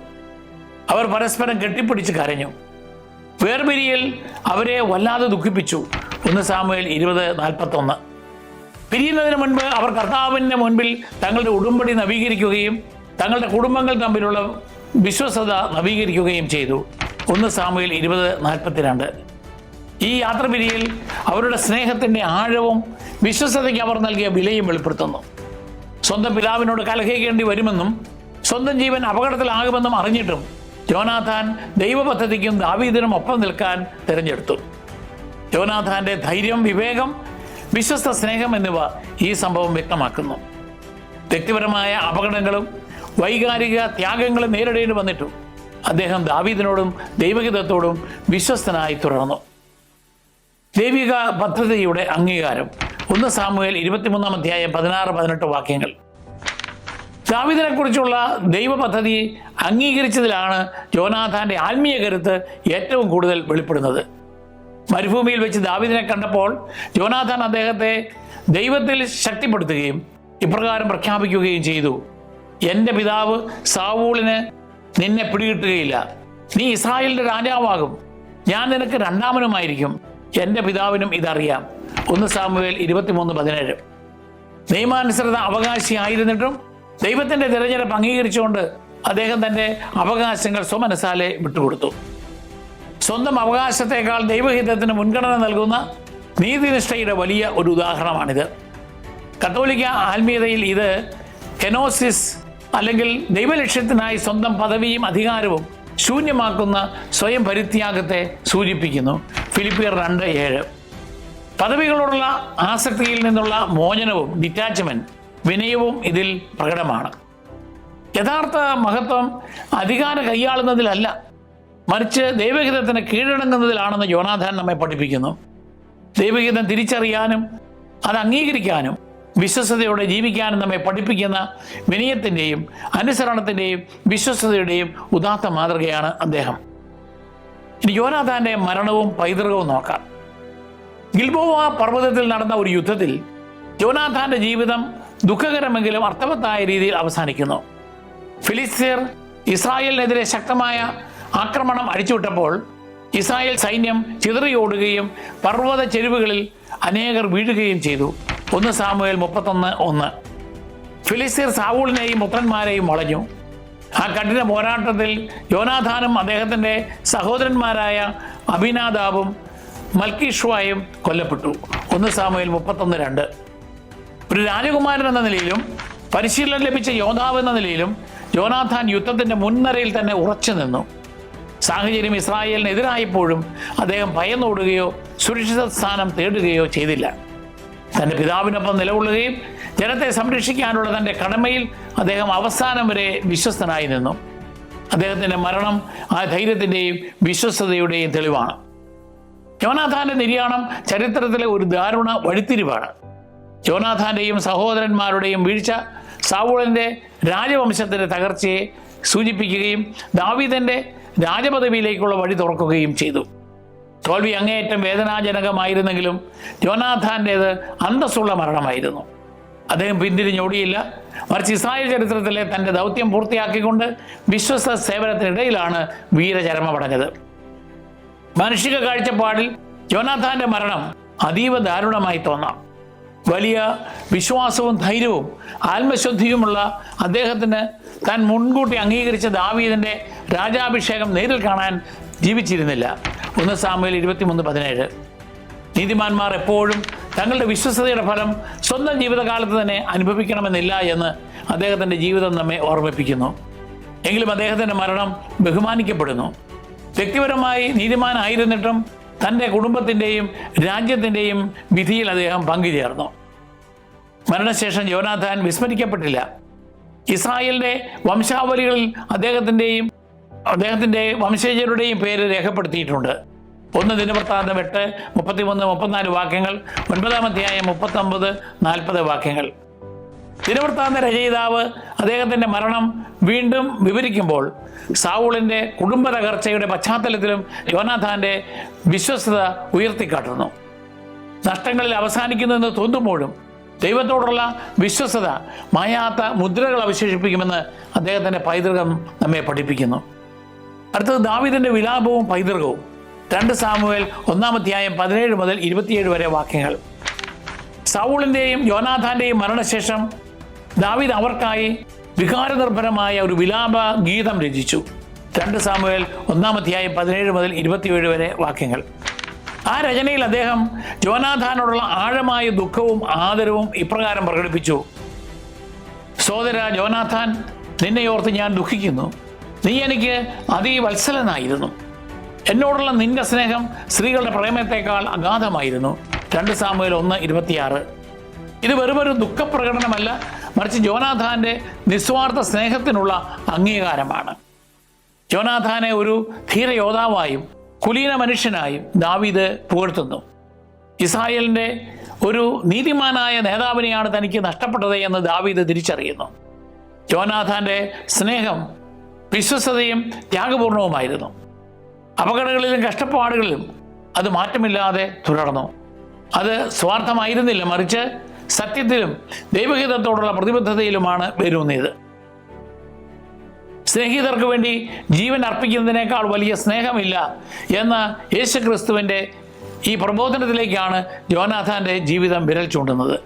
അവർ പരസ്പരം കെട്ടിപ്പിടിച്ച് കരഞ്ഞു. വേർപിരിയൽ അവരെ വല്ലാതെ ദുഃഖിപ്പിച്ചു. 1 സാമുവേൽ 20:41. പിരിയുന്നതിന് മുൻപ് അവർ കർത്താവിൻ്റെ മുൻപിൽ തങ്ങളുടെ ഉടമ്പടി നവീകരിക്കുകയും തങ്ങളുടെ കുടുംബങ്ങൾ തമ്മിലുള്ള വിശ്വസത നവീകരിക്കുകയും ചെയ്തു. 1 സാമുവേൽ 20:42. ഈ യാത്രപിരിയിൽ അവരുടെ സ്നേഹത്തിൻ്റെ ആഴവും വിശ്വസതയ്ക്ക് അവർ നൽകിയ വിലയും വെളിപ്പെടുത്തുന്നു. സ്വന്തം പിതാവിനോട് കലഹിക്കേണ്ടി വരുമെന്നും സ്വന്തം ജീവൻ അപകടത്തിലാകുമെന്നും അറിഞ്ഞിട്ടും യോനാഥാൻ ദൈവപദ്ധതിക്കും ദാവീദിനും ഒപ്പം നിൽക്കാൻ തിരഞ്ഞെടുത്തു. യോനാഥാന്റെ ധൈര്യം, വിവേകം, വിശ്വസ്ത സ്നേഹം എന്നിവ ഈ സംഭവം വ്യക്തമാക്കുന്നു. വ്യക്തിപരമായ അപകടങ്ങളും വൈകാരിക ത്യാഗങ്ങളും നേരിടേണ്ടി വന്നിട്ടും അദ്ദേഹം ദാവീദിനോടും ദൈവഹിതത്തോടും വിശ്വസ്തനായി തുടർന്നു. ദൈവിക പദ്ധതിയുടെ അംഗീകാരം. 1 സാമുവേൽ 23 16-18 വാക്യങ്ങൾ. ദാവീദിനെ കുറിച്ചുള്ള ദൈവ പദ്ധതി അംഗീകരിച്ചതിലാണ് യോനാഥാന്റെ ആത്മീയ കരുത്ത് ഏറ്റവും കൂടുതൽ വെളിപ്പെടുന്നത്. മരുഭൂമിയിൽ വെച്ച് ദാവീദിനെ കണ്ടപ്പോൾ യോനാഥാൻ അദ്ദേഹത്തെ ദൈവത്തിൽ ശക്തിപ്പെടുത്തുകയും ഇപ്രകാരം പ്രഖ്യാപിക്കുകയും ചെയ്തു: എൻ്റെ പിതാവ് സാവൂളിന് നിന്നെ പിടികിട്ടുകയില്ല. നീ ഇസ്രായേലിന്റെ രാജാവാകും. ഞാൻ നിനക്ക് രണ്ടാമനുമായിരിക്കും. എൻ്റെ പിതാവിനും ഇതറിയാം. 1 സാമുവേൽ 23:17. നിയമാനുസൃത അവകാശിയായിരുന്നിട്ടും ദൈവത്തിൻ്റെ തിരഞ്ഞെടുപ്പ് അംഗീകരിച്ചുകൊണ്ട് അദ്ദേഹം തൻ്റെ അവകാശങ്ങൾ സ്വമനസാലെ വിട്ടുകൊടുത്തു. സ്വന്തം അവകാശത്തേക്കാൾ ദൈവഹിതത്തിന് മുൻഗണന നൽകുന്ന നീതിനിഷ്ഠയുടെ വലിയ ഒരു ഉദാഹരണമാണിത്. കത്തോലിക്ക ആത്മീയതയിൽ ഇത് കെനോസിസ് അല്ലെങ്കിൽ ദൈവലക്ഷ്യത്തിനായി സ്വന്തം പദവിയും അധികാരവും ശൂന്യമാക്കുന്ന സ്വയം പരിത്യാഗത്തെ സൂചിപ്പിക്കുന്നു. ഫിലിപ്പിയർ 2:7. പദവികളോടുള്ള ആസക്തിയിൽ നിന്നുള്ള മോചനവും ഡിറ്റാച്ച്മെന്റ്, വിനയവും ഇതിൽ പ്രകടമാണ്. യഥാർത്ഥ മഹത്വം അധികാരം കൈയാളുന്നതിലല്ല, മറിച്ച് ദൈവഹിതത്തിന് കീഴടങ്ങുന്നതിലാണെന്ന് യോനാഥാൻ നമ്മെ പഠിപ്പിക്കുന്നു. ദൈവഹിതം തിരിച്ചറിയാനും അത് അംഗീകരിക്കാനും വിശ്വസ്തയോടെ ജീവിക്കാനും നമ്മെ പഠിപ്പിക്കുന്ന വിനയത്തിൻ്റെയും അനുസരണത്തിൻ്റെയും വിശ്വസ്തയുടെയും ഉദാത്ത മാതൃകയാണ് അദ്ദേഹം. ഇനി യോനാഥാന്റെ മരണവും പൈതൃകവും നോക്കാം. ഗിൽബോവ പർവ്വതത്തിൽ നടന്ന ഒരു യുദ്ധത്തിൽ യോനാഥാന്റെ ജീവിതം ദുഃഖകരമെങ്കിലും അർത്ഥവത്തായ രീതിയിൽ അവസാനിക്കുന്നു. ഫിലിസ്തീർ ഇസ്രായേലിനെതിരെ ശക്തമായ ആക്രമണം അഴിച്ചുവിട്ടപ്പോൾ ഇസ്രായേൽ സൈന്യം ചിതറിയോടുകയും പർവ്വത ചെരുവുകളിൽ അനേകർ വീഴുകയും ചെയ്തു. 1 സാമുവേൽ 31:1. ഫിലിസ്തീർ സാവൂളിനെയും പുത്രന്മാരെയും വളഞ്ഞു. ആ കഠിന പോരാട്ടത്തിൽ യോനാഥാനും അദ്ദേഹത്തിൻ്റെ സഹോദരന്മാരായ അബിനാദാബും മൽക്കീഷ്വായും കൊല്ലപ്പെട്ടു. 1 സാമുവേൽ 31:2. ഒരു രാജകുമാരൻ എന്ന നിലയിലും പരിശീലനം ലഭിച്ച യോദ്ധാവ് എന്ന നിലയിലും യോനാഥാൻ യുദ്ധത്തിൻ്റെ മുൻനിരയിൽ തന്നെ ഉറച്ചു നിന്നു. സാഹചര്യം ഇസ്രായേലിനെതിരായപ്പോഴും അദ്ദേഹം ഭയന്നോടുകയോ സുരക്ഷിത സ്ഥാനം തേടുകയോ ചെയ്തില്ല. തൻ്റെ പിതാവിനൊപ്പം നിലകൊള്ളുകയും ജനത്തെ സംരക്ഷിക്കാനുള്ള തൻ്റെ കടമയിൽ അദ്ദേഹം അവസാനം വരെ വിശ്വസ്തനായി നിന്നു. അദ്ദേഹത്തിൻ്റെ മരണം ആ ധൈര്യത്തിൻ്റെയും വിശ്വസ്തതയുടെയും തെളിവാണ്. യോനാഥാന്റെ നിര്യാണം ചരിത്രത്തിലെ ഒരു ദാരുണ വഴിത്തിരിവാണ്. യോനാഥാന്റെയും സഹോദരന്മാരുടെയും വീഴ്ച സാവൂളിൻ്റെ രാജവംശത്തിൻ്റെ തകർച്ചയെ സൂചിപ്പിക്കുകയും ദാവീദിന്റെ രാജപദവിയിലേക്കുള്ള വഴി തുറക്കുകയും ചെയ്തു. തോൽവി അങ്ങേയറ്റം വേദനാജനകമായിരുന്നെങ്കിലും യോനാഥാൻ്റേത് അന്തസ്സുള്ള മരണമായിരുന്നു. അദ്ദേഹം പിന്തിരിഞ്ഞോടിയില്ല, മറിച്ച് ഇസ്രായേൽ ചരിത്രത്തിലെ തൻ്റെ ദൗത്യം പൂർത്തിയാക്കിക്കൊണ്ട് വിശ്വസ്ത സേവനത്തിനിടയിലാണ് വീരചരമമടഞ്ഞത്. മാനുഷിക കാഴ്ചപ്പാടിൽ യോനാഥാന്റെ മരണം അതീവ ദാരുണമായി തോന്നാം. വലിയ വിശ്വാസവും ധൈര്യവും ആത്മശുദ്ധിയുമുള്ള അദ്ദേഹത്തിന് താൻ മുൻകൂട്ടി അംഗീകരിച്ച ദാവീദിന്റെ രാജാഭിഷേകം നേരിൽ കാണാൻ ജീവിച്ചിരുന്നില്ല. 1 സാമുവേൽ 23:17. നീതിമാന്മാർ എപ്പോഴും തങ്ങളുടെ വിശ്വസ്തയുടെ ഫലം സ്വന്തം ജീവിതകാലത്ത് തന്നെ അനുഭവിക്കണമെന്നില്ല എന്ന് അദ്ദേഹത്തിൻ്റെ ജീവിതം നമ്മെ ഓർമ്മിപ്പിക്കുന്നു. എങ്കിലും അദ്ദേഹത്തിൻ്റെ മരണം ബഹുമാനിക്കപ്പെടുന്നു. വ്യക്തിപരമായി നീതിമാനായിരുന്നിട്ടും തൻ്റെ കുടുംബത്തിൻ്റെയും രാജ്യത്തിൻ്റെയും വിധിയിൽ അദ്ദേഹം പങ്കുചേർന്നു. മരണശേഷം യോനാഥാൻ വിസ്മരിക്കപ്പെട്ടില്ല. ഇസ്രായേലിൻ്റെ വംശാവലികളിൽ അദ്ദേഹത്തിൻ്റെ വംശജരുടെയും പേര് രേഖപ്പെടുത്തിയിട്ടുണ്ട്. 1 ദിനവൃത്താന്തം 8:33-34 വാക്യങ്ങൾ, 9-ാം അധ്യായം 39-40 വാക്യങ്ങൾ. ദിനവൃത്താന്ത രചയിതാവ് അദ്ദേഹത്തിൻ്റെ മരണം വീണ്ടും വിവരിക്കുമ്പോൾ സാവൂളിൻ്റെ കുടുംബ തകർച്ചയുടെ പശ്ചാത്തലത്തിലും യോനാഥാൻ്റെ വിശ്വസ്തത ഉയർത്തിക്കാട്ടുന്നു. നഷ്ടങ്ങളിൽ അവസാനിക്കുന്നുവെന്ന് തോന്നുമ്പോഴും ദൈവത്തോടുള്ള വിശ്വസ്തത മായാത്ത മുദ്രകൾ അവശേഷിപ്പിക്കുമെന്ന് അദ്ദേഹത്തിൻ്റെ പൈതൃകം നമ്മെ പഠിപ്പിക്കുന്നു. അടുത്തത് ദാവീദിൻ്റെ വിലാപവും പൈതൃകവും. 2 സാമുവേൽ 1-ാം അധ്യായം 17 മുതൽ 27 വരെ വാക്യങ്ങൾ. സൗളിൻ്റെയും യോനാഥാൻ്റെയും മരണശേഷം ദാവീദ് അവർക്കായി വികാരനിർഭരമായ ഒരു വിലാപ ഗീതം രചിച്ചു. 2 സാമുവേൽ 1-ാം അധ്യായം 17 മുതൽ 27 വരെ വാക്യങ്ങൾ. ആ രചനയിൽ അദ്ദേഹം യോനാഥാനോടുള്ള ആഴമായ ദുഃഖവും ആദരവും ഇപ്രകാരം പ്രകടിപ്പിച്ചു: സോദര യോനാഥാൻ, നിന്നെയോർത്ത് ഞാൻ ദുഃഖിക്കുന്നു. നീ എനിക്ക് അതിവത്സലനായിരുന്നു. എന്നോടുള്ള നിന്റെ സ്നേഹം സ്ത്രീകളുടെ പ്രേമത്തെക്കാൾ അഗാധമായിരുന്നു. 2 സാമുവേൽ 1:26. ഇത് വെറുമൊരു ദുഃഖപ്രകടനമല്ല, മറിച്ച് യോനാഥാൻ്റെ നിസ്വാർത്ഥ സ്നേഹത്തിനുള്ള അംഗീകാരമാണ്. യോനാഥാനെ ഒരു ധീരയോദ്ധാവായും കുലീന മനുഷ്യനായും ദാവീദ് പുകഴ്ത്തുന്നു. ഇസ്രായേലിൻ്റെ ഒരു നീതിമാനായ നേതാവിനെയാണ് തനിക്ക് നഷ്ടപ്പെട്ടത് എന്ന് ദാവീദ് തിരിച്ചറിയുന്നു. യോനാഥാൻ്റെ സ്നേഹം വിശ്വസ്തതയും ത്യാഗപൂർണവുമായിരുന്നു. അപകടങ്ങളിലും കഷ്ടപ്പാടുകളിലും അത് മാറ്റമില്ലാതെ തുടർന്നു. അത് സ്വാർത്ഥമായിരുന്നില്ല, മറിച്ച് സത്യത്തിലും ദൈവഹിതത്തോടുള്ള പ്രതിബദ്ധതയിലുമാണ് വേരൂന്നിയത്. സ്നേഹിതർക്ക് വേണ്ടി ജീവൻ അർപ്പിക്കുന്നതിനേക്കാൾ വലിയ സ്നേഹമില്ല എന്ന യേശുക്രിസ്തുവിൻ്റെ ഈ പ്രബോധനത്തിലേക്കാണ് യോനാഥാൻ്റെ ജീവിതം വിരൽ ചൂണ്ടുന്നത്.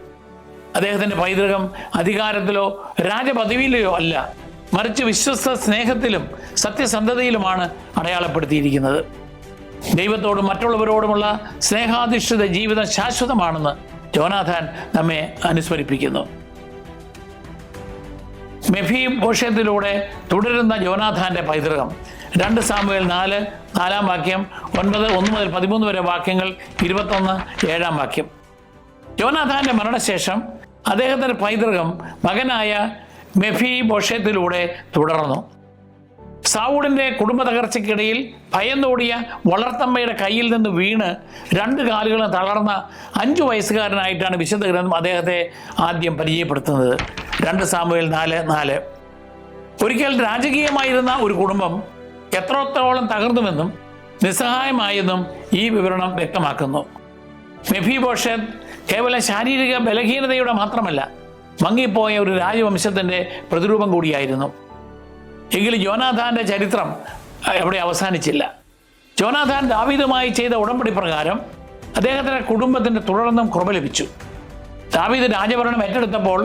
അദ്ദേഹത്തിൻ്റെ പൈതൃകം അധികാരത്തിലോ രാജപദവിയിലോ അല്ല, മറിച്ച് വിശ്വസ്ത സ്നേഹത്തിലും സത്യസന്ധതയിലുമാണ് അടയാളപ്പെടുത്തിയിരിക്കുന്നത്. ദൈവത്തോടും മറ്റുള്ളവരോടുമുള്ള സ്നേഹാധിഷ്ഠിത ജീവിതം ശാശ്വതമാണെന്ന് യോനാഥാൻ നമ്മെ അനുസ്മരിപ്പിക്കുന്നു. മെഫീബോശെത്തിലൂടെ തുടരുന്ന യോനാഥാൻ്റെ പൈതൃകം. 2 സാമുവേൽ 4-ാം വാക്യം, 9:1 മുതൽ 13 വരെ വാക്യങ്ങൾ, 21-7 വാക്യം. യോനാഥാൻ്റെ മരണശേഷം അദ്ദേഹത്തിൻ്റെ പൈതൃകം മകനായ മെഫീബോശെത്തിലൂടെ തുടർന്നു. സാവൂളിൻ്റെ കുടുംബ തകർച്ചയ്ക്കിടയിൽ ഭയന്നോടിയ വളർത്തമ്മയുടെ കയ്യിൽ നിന്ന് വീണ് 2 കാലുകളും തളർന്ന 5 വയസ്സുകാരനായിട്ടാണ് വിശുദ്ധ ഗ്രന്ഥം അദ്ദേഹത്തെ ആദ്യം പരിചയപ്പെടുത്തുന്നത്. 2 സാമുവേൽ 4:4. ഒരിക്കൽ രാജകീയമായിരുന്ന ഒരു കുടുംബം എത്രത്തോളം തകർന്നുവെന്നും നിസ്സഹായമായെന്നും ഈ വിവരണം വ്യക്തമാക്കുന്നു. മെഫീബോശെത്ത് കേവലം ശാരീരിക ബലഹീനതയുടെ മാത്രമല്ല, മങ്ങിപ്പോയ ഒരു രാജവംശത്തിൻ്റെ പ്രതിരൂപം കൂടിയായിരുന്നു. എങ്കിലും യോനാഥാൻ്റെ ചരിത്രം അവിടെ അവസാനിച്ചില്ല. യോനാഥാൻ ദാവീദുമായി ചെയ്ത ഉടമ്പടി പ്രകാരം അദ്ദേഹത്തിൻ്റെ കുടുംബത്തിൻ്റെ തുടർന്നും കൃപ ലഭിച്ചു. ദാവീദ് രാജഭരണം ഏറ്റെടുത്തപ്പോൾ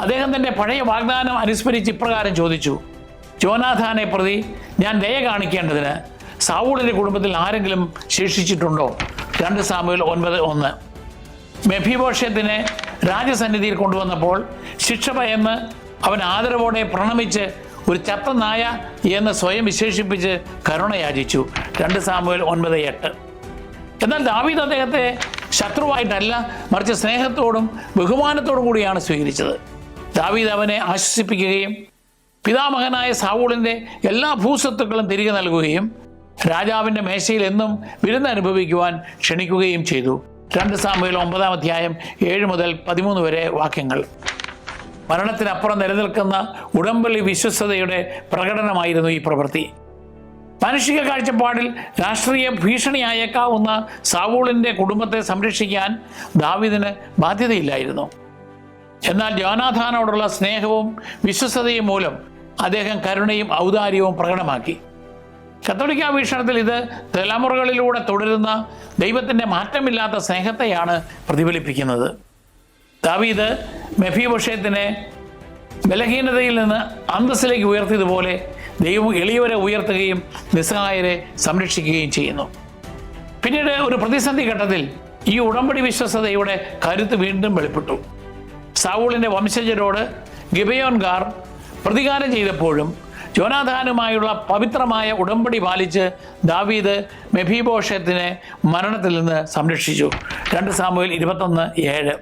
അദ്ദേഹം തൻ്റെ പഴയ വാഗ്ദാനം അനുസ്മരിച്ച് ഇപ്രകാരം ചോദിച്ചു: യോനാഥാനെ പ്രതി ഞാൻ ദയ കാണിക്കേണ്ടതിന് സാവൂളിൻ്റെ കുടുംബത്തിൽ ആരെങ്കിലും ശേഷിച്ചിട്ടുണ്ടോ? 2 സാമുവേൽ 9:1. മെഫീബോശെത്തിനെ രാജസന്നിധിയിൽ കൊണ്ടുവന്നപ്പോൾ ശിക്ഷ ഭയന്ന് അവൻ ആദരവോടെ പ്രണമിച്ച് ഒരു ചത്ത നായ എന്ന് സ്വയം വിശേഷിപ്പിച്ച് കരുണ യാചിച്ചു. 2 സാമുവേൽ 9:8. എന്നാൽ ദാവീദ് അദ്ദേഹത്തെ ശത്രുവായിട്ടല്ല, മറിച്ച് സ്നേഹത്തോടും ബഹുമാനത്തോടും കൂടിയാണ് സ്വീകരിച്ചത്. ദാവീദ് അവനെ ആശ്വസിപ്പിക്കുകയും പിതാമഹനായ സാവൂളിൻ്റെ എല്ലാ ഭൂസ്വത്തുക്കളും തിരികെ നൽകുകയും രാജാവിൻ്റെ മേശയിൽ എന്നും വിരുന്ന് അനുഭവിക്കുവാൻ ക്ഷണിക്കുകയും ചെയ്തു. 2 സാമുവേൽ 9-ാം അധ്യായം 7 മുതൽ 13 വരെ വാക്യങ്ങൾ. മരണത്തിനപ്പുറം നിലനിൽക്കുന്ന ഉടമ്പടി വിശ്വസ്തതയുടെ പ്രകടനമായിരുന്നു ഈ പ്രവൃത്തി. മാനുഷിക കാഴ്ചപ്പാടിൽ രാഷ്ട്രീയ ഭീഷണിയായേക്കാവുന്ന സാവൂളിൻ്റെ കുടുംബത്തെ സംരക്ഷിക്കാൻ ദാവീദിന് ബാധ്യതയില്ലായിരുന്നു. എന്നാൽ യോനാഥാനോടുള്ള സ്നേഹവും വിശ്വസ്തതയും മൂലം അദ്ദേഹം കരുണയും ഔദാര്യവും പ്രകടമാക്കി. കത്തോലിക്ക വീക്ഷണത്തിൽ ഇത് തലമുറകളിലൂടെ തുടരുന്ന ദൈവത്തിൻ്റെ മാറ്റമില്ലാത്ത സ്നേഹത്തെയാണ് പ്രതിഫലിപ്പിക്കുന്നത്. ദാവീദ് മെഫീബോശെത്തിനെ ബലഹീനതയിൽ നിന്ന് അന്തസ്സിലേക്ക് ഉയർത്തിയതുപോലെ ദൈവം എളിയവരെ ഉയർത്തുകയും നിസ്സഹായരെ സംരക്ഷിക്കുകയും ചെയ്യുന്നു. പിന്നീട് ഒരു പ്രതിസന്ധി ഘട്ടത്തിൽ ഈ ഉടമ്പടി വിശ്വസ്തതയുടെ കരുത്ത് വീണ്ടും വെളിപ്പെട്ടു. സാവൂളിൻ്റെ വംശജരോട് ഗിബെയോൻകാർ പ്രതികാരം ചെയ്തപ്പോഴും യോനാഥാനുമായുള്ള പവിത്രമായ ഉടമ്പടി പാലിച്ച് ദാവീദ് മെഫീബോശെത്തിനെ മരണത്തിൽ നിന്ന് സംരക്ഷിച്ചു. 2 സാമുവേൽ 21:7.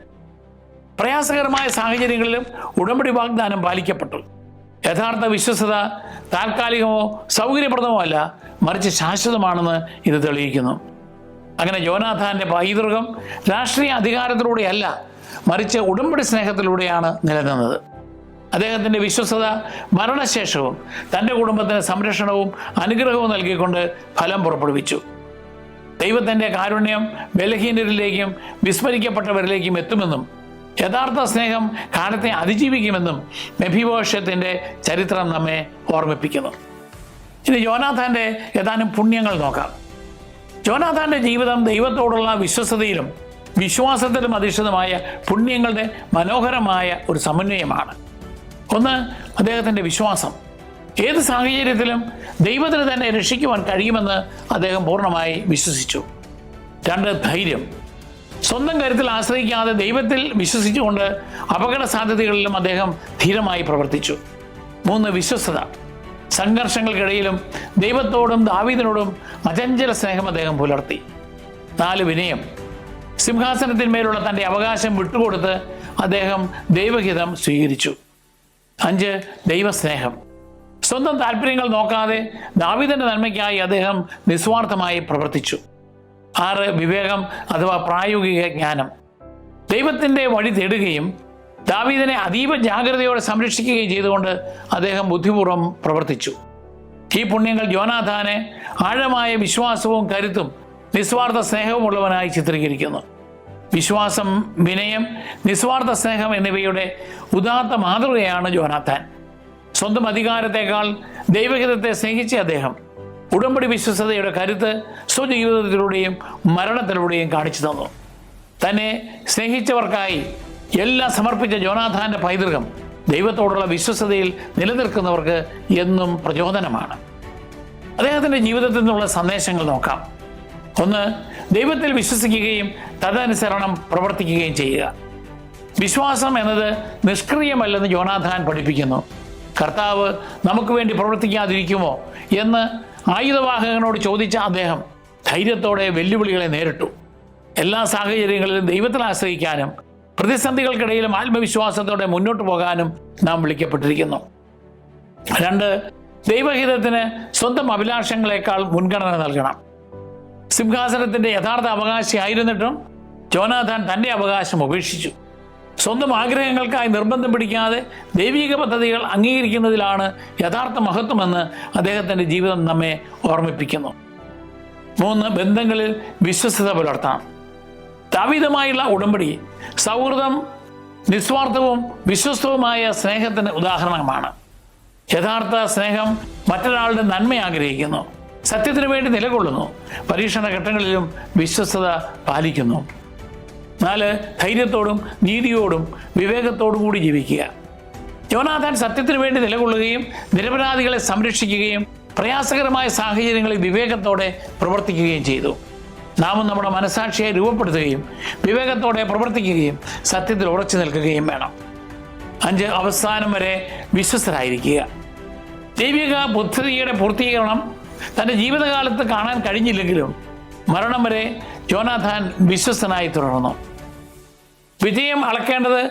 പ്രയാസകരമായ സാഹചര്യങ്ങളിലും ഉടമ്പടി വാഗ്ദാനം പാലിക്കപ്പെട്ടു. യഥാർത്ഥ വിശ്വസ്തത താൽക്കാലികമോ സൗകര്യപ്രദമോ അല്ല, മറിച്ച് ശാശ്വതമാണെന്ന് ഇത് തെളിയിക്കുന്നു. അങ്ങനെ യോനാഥാൻ്റെ പൈതൃകം രാഷ്ട്രീയ അധികാരത്തിലൂടെയല്ല, മറിച്ച് ഉടമ്പടി സ്നേഹത്തിലൂടെയാണ് നിലനിന്നത്. അദ്ദേഹത്തിൻ്റെ വിശ്വസ്തത മരണശേഷവും തൻ്റെ കുടുംബത്തിന് സംരക്ഷണവും അനുഗ്രഹവും നൽകിക്കൊണ്ട് ഫലം പുറപ്പെടുവിച്ചു. ദൈവത്തിൻ്റെ കാരുണ്യം ബലഹീനരിലേക്കും വിസ്മരിക്കപ്പെട്ടവരിലേക്കും എത്തുമെന്നും യഥാർത്ഥ സ്നേഹം കാലത്തെ അതിജീവിക്കുമെന്നും മെഫീബോശെത്തിന്റെ ചരിത്രം നമ്മെ ഓർമ്മിപ്പിക്കുന്നു. ഇനി യോനാഥാൻ്റെ ഏതാനും പുണ്യങ്ങൾ നോക്കാം. യോനാഥാൻ്റെ ജീവിതം ദൈവത്തോടുള്ള വിശ്വസ്തതയിലും വിശ്വാസത്തിലും അധിഷ്ഠിതമായ പുണ്യങ്ങളുടെ മനോഹരമായ ഒരു സമന്വയമാണ്. ഒന്ന്, അദ്ദേഹത്തിൻ്റെ വിശ്വാസം. ഏത് സാഹചര്യത്തിലും ദൈവത്തിന് തന്നെ രക്ഷിക്കുവാൻ കഴിയുമെന്ന് അദ്ദേഹം പൂർണ്ണമായി വിശ്വസിച്ചു. രണ്ട്, ധൈര്യം. സ്വന്തം കരുത്തിൽ ആശ്രയിക്കാതെ ദൈവത്തിൽ വിശ്വസിച്ചുകൊണ്ട് അപകട സാധ്യതകളിലും അദ്ദേഹം ധീരമായി പ്രവർത്തിച്ചു. മൂന്ന്, വിശ്വസ്തത. സംഘർഷങ്ങൾക്കിടയിലും ദൈവത്തോടും ദാവീദിനോടും അചഞ്ചല സ്നേഹം അദ്ദേഹം പുലർത്തി. നാല്, വിനയം. സിംഹാസനത്തിന്മേലുള്ള തൻ്റെ അവകാശം വിട്ടുകൊടുത്ത് അദ്ദേഹം ദൈവഹിതം സ്വീകരിച്ചു. അഞ്ച്, ദൈവസ്നേഹം. സ്വന്തം താല്പര്യങ്ങൾ നോക്കാതെ ദാവീദിന്റെ നന്മയ്ക്കായി അദ്ദേഹം നിസ്വാർത്ഥമായി പ്രവർത്തിച്ചു. ആറ്, വിവേകം അഥവാ പ്രായോഗിക ജ്ഞാനം. ദൈവത്തിൻ്റെ വഴി തേടുകയും ദാവീദിനെ അതീവ ജാഗ്രതയോടെ സംരക്ഷിക്കുകയും ചെയ്തുകൊണ്ട് അദ്ദേഹം ബുദ്ധിപൂർവ്വം പ്രവർത്തിച്ചു. ഈ പുണ്യങ്ങൾ യോനാഥാനെ ആഴമായ വിശ്വാസവും കരുത്തും നിസ്വാർത്ഥ സ്നേഹവുമുള്ളവനായി ചിത്രീകരിക്കുന്നു. വിശ്വാസം, വിനയം, നിസ്വാർത്ഥ സ്നേഹം എന്നിവയുടെ ഉദാത്ത മാതൃകയാണ് യോനാഥാൻ. സ്വന്തം അധികാരത്തെക്കാൾ ദൈവഹിതത്തെ സ്നേഹിച്ച അദ്ദേഹം ഉടമ്പടി വിശ്വസ്തതയുടെ കരുത്ത് സ്വജീവിതത്തിലൂടെയും മരണത്തിലൂടെയും കാണിച്ചു തന്നു. തന്നെ സ്നേഹിച്ചവർക്കായി എല്ലാം സമർപ്പിച്ച യോനാഥാൻ്റെ പൈതൃകം ദൈവത്തോടുള്ള വിശ്വസ്തതയിൽ നിലനിൽക്കുന്നവർക്ക് എന്നും പ്രചോദനമാണ്. അദ്ദേഹത്തിൻ്റെ ജീവിതത്തിൽ നിന്നുള്ള സന്ദേശങ്ങൾ നോക്കാം. ഒന്ന്, ദൈവത്തിൽ വിശ്വസിക്കുകയും തദനുസരണം പ്രവർത്തിക്കുകയും ചെയ്യുക. വിശ്വാസം എന്നത് നിഷ്ക്രിയമല്ലെന്ന് യോനാഥാൻ പഠിപ്പിക്കുന്നു. കർത്താവ് നമുക്ക് വേണ്ടി പ്രവർത്തിക്കാതിരിക്കുമോ എന്ന് ആയുധവാഹകനോട് ചോദിച്ച അദ്ദേഹം ധൈര്യത്തോടെ വെല്ലുവിളികളെ നേരിട്ടു. എല്ലാ സാഹചര്യങ്ങളിലും ദൈവത്തിൽ ആശ്രയിക്കാനും പ്രതിസന്ധികൾക്കിടയിലും ആത്മവിശ്വാസത്തോടെ മുന്നോട്ട് പോകാനും നാം വിളിക്കപ്പെട്ടിരിക്കുന്നു. രണ്ട്, ദൈവഹിതത്തിന് സ്വന്തം അഭിലാഷങ്ങളെക്കാൾ മുൻഗണന നൽകണം. സിംഹാസനത്തിൻ്റെ യഥാർത്ഥ അവകാശിയായിരുന്നിട്ടും യോനാഥാൻ തൻ്റെ അവകാശം ഉപേക്ഷിച്ചു. സ്വന്തം ആഗ്രഹങ്ങൾക്കായി നിർബന്ധം പിടിക്കാതെ ദൈവിക പദ്ധതികൾ അംഗീകരിക്കുന്നതിലാണ് യഥാർത്ഥ മഹത്വമെന്ന് അദ്ദേഹത്തിൻ്റെ ജീവിതം നമ്മെ ഓർമ്മിപ്പിക്കുന്നു. മൂന്ന്, ബന്ധങ്ങളിൽ വിശ്വസ്തത പുലർത്താം. ദാവീദുമായുള്ള ഉടമ്പടി സൗഹൃദം നിസ്വാർത്ഥവും വിശ്വസ്തവുമായ സ്നേഹത്തിന് ഉദാഹരണമാണ്. യഥാർത്ഥ സ്നേഹം മറ്റൊരാളുടെ നന്മ ആഗ്രഹിക്കുന്നു, സത്യത്തിനു വേണ്ടി നിലകൊള്ളുന്നു, പരീക്ഷണ ഘട്ടങ്ങളിലും വിശ്വസ്തത പാലിക്കുന്നു. നാല്, ധൈര്യത്തോടും നീതിയോടും വിവേകത്തോടും കൂടി ജീവിക്കുക. യോനാഥാൻ സത്യത്തിനു വേണ്ടി നിലകൊള്ളുകയും നിരപരാധികളെ സംരക്ഷിക്കുകയും പ്രയാസകരമായ സാഹചര്യങ്ങളിൽ വിവേകത്തോടെ പ്രവർത്തിക്കുകയും ചെയ്തു. നാമും നമ്മുടെ മനസാക്ഷിയെ രൂപപ്പെടുത്തുകയും വിവേകത്തോടെ പ്രവർത്തിക്കുകയും സത്യത്തിൽ ഉറച്ചു നിൽക്കുകയും വേണം. അഞ്ച്, അവസാനം വരെ വിശ്വസ്തരായിരിക്കുക. ദൈവിക പദ്ധതിയുടെ പൂർത്തീകരണം തൻ്റെ ജീവിതകാലത്ത് കാണാൻ കഴിഞ്ഞില്ലെങ്കിലും മരണം വരെ യോനാഥാൻ വിശ്വസ്തനായി തുടർന്നു. വിജയം അളക്കേണ്ടത്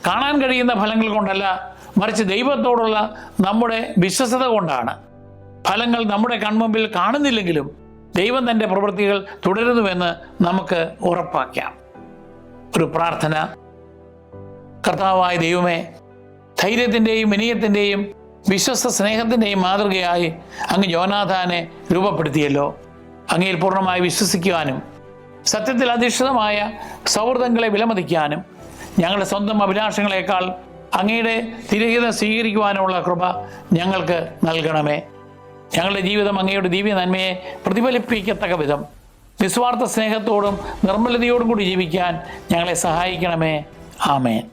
കാണാൻ കഴിയുന്ന ഫലങ്ങൾ കൊണ്ടല്ല, മറിച്ച് ദൈവത്തോടുള്ള നമ്മുടെ വിശ്വസ്തത കൊണ്ടാണ്. ഫലങ്ങൾ നമ്മുടെ കൺമുമ്പിൽ കാണുന്നില്ലെങ്കിലും ദൈവം തൻ്റെ പ്രവൃത്തികൾ തുടരുന്നുവെന്ന് നമുക്ക് ഉറപ്പാക്കാം. ഒരു പ്രാർത്ഥന. കർത്താവായ ദൈവമേ, ധൈര്യത്തിൻ്റെയും വിനയത്തിൻ്റെയും വിശ്വസ്ത സ്നേഹത്തിൻ്റെയും മാതൃകയായി അങ്ങ് യോനാഥാനെ രൂപപ്പെടുത്തിയല്ലോ. അങ്ങയിൽ പൂർണ്ണമായി വിശ്വസിക്കുവാനും സത്യത്തിൽ അധിഷ്ഠിതമായ സൗഹൃദങ്ങളെ വിലമതിക്കാനും ഞങ്ങളുടെ സ്വന്തം അഭിലാഷങ്ങളെക്കാൾ അങ്ങയുടെ തിരഹിതം സ്വീകരിക്കുവാനുമുള്ള കൃപ ഞങ്ങൾക്ക് നൽകണമേ. ഞങ്ങളുടെ ജീവിതം അങ്ങയുടെ ദിവ്യ നന്മയെ പ്രതിഫലിപ്പിക്കത്തക്ക വിധം നിസ്വാർത്ഥ സ്നേഹത്തോടും നിർമ്മലതയോടും കൂടി ജീവിക്കാൻ ഞങ്ങളെ സഹായിക്കണമേ. ആമേൻ.